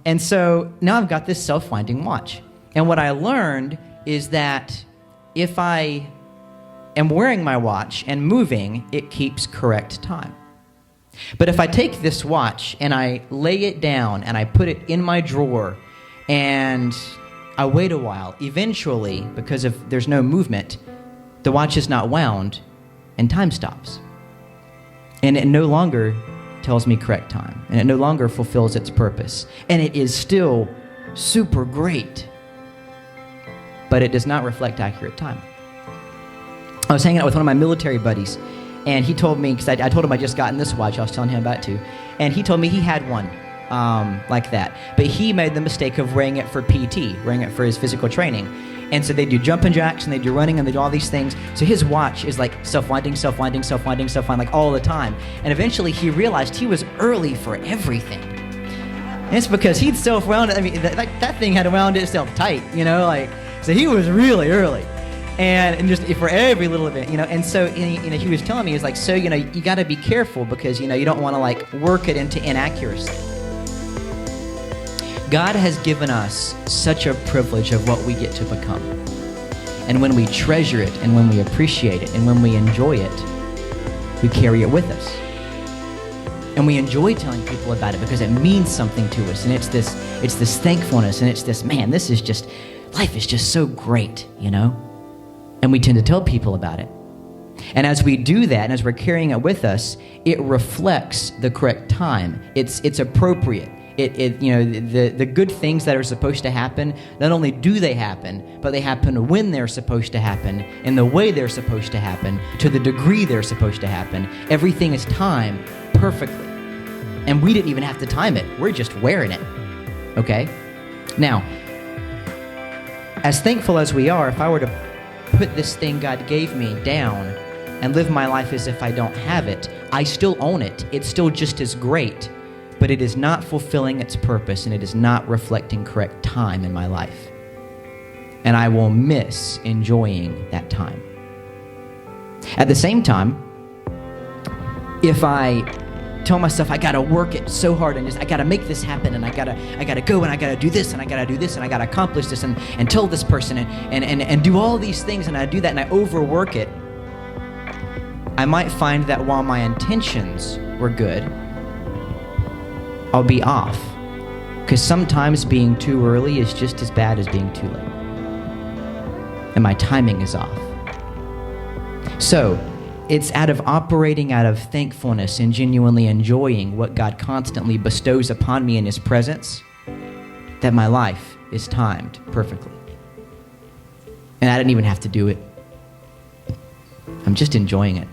And so now I've got this self-winding watch. And what I learned is that if I am wearing my watch and moving, it keeps correct time. But if I take this watch and I lay it down and I put it in my drawer and I wait a while, eventually, because there's no movement, the watch is not wound and time stops. And it no longer tells me correct time. And it no longer fulfills its purpose. And it is still super great, but it does not reflect accurate time. I was hanging out with one of my military buddies, and he told me, because I told him I just gotten this watch, I was telling him about it too, and he told me he had one like that. But he made the mistake of wearing it for PT, wearing it for his physical training. And so they do jumping jacks, and they do running, and they do all these things. So his watch is like self-winding, self-winding, self-winding, self-winding, like all the time. And eventually he realized he was early for everything. And it's because he'd self-wound it. I mean, that thing had wound itself tight, so he was really early. And just for every little event, and so, he was telling me, he was like, so, you got to be careful because, you don't want to work it into inaccuracy. God has given us such a privilege of what we get to become. And when we treasure it, and when we appreciate it, and when we enjoy it, we carry it with us. And we enjoy telling people about it because it means something to us. And it's this thankfulness, and it's this, man, life is just so great, And we tend to tell people about it. And as we do that, and as we're carrying it with us, it reflects the correct time. It's appropriate. The good things that are supposed to happen, not only do they happen, but they happen when they're supposed to happen, in the way they're supposed to happen, to the degree they're supposed to happen. Everything is timed perfectly. And we didn't even have to time it. We're just wearing it. Okay? Now, as thankful as we are, if I were to put this thing God gave me down and live my life as if I don't have it, I still own it. It's still just as great, but it is not fulfilling its purpose, and it is not reflecting correct time in my life. And I will miss enjoying that time. At the same time, if I tell myself I gotta work it so hard and I gotta make this happen, and I gotta go, and I gotta do this, and I gotta do this, and I gotta accomplish this, and tell this person, and do all these things, and I do that, and I overwork it, I might find that while my intentions were good, I'll be off. Because sometimes being too early is just as bad as being too late. And my timing is off. So, it's operating out of thankfulness and genuinely enjoying what God constantly bestows upon me in His presence that my life is timed perfectly. And I didn't even have to do it. I'm just enjoying it.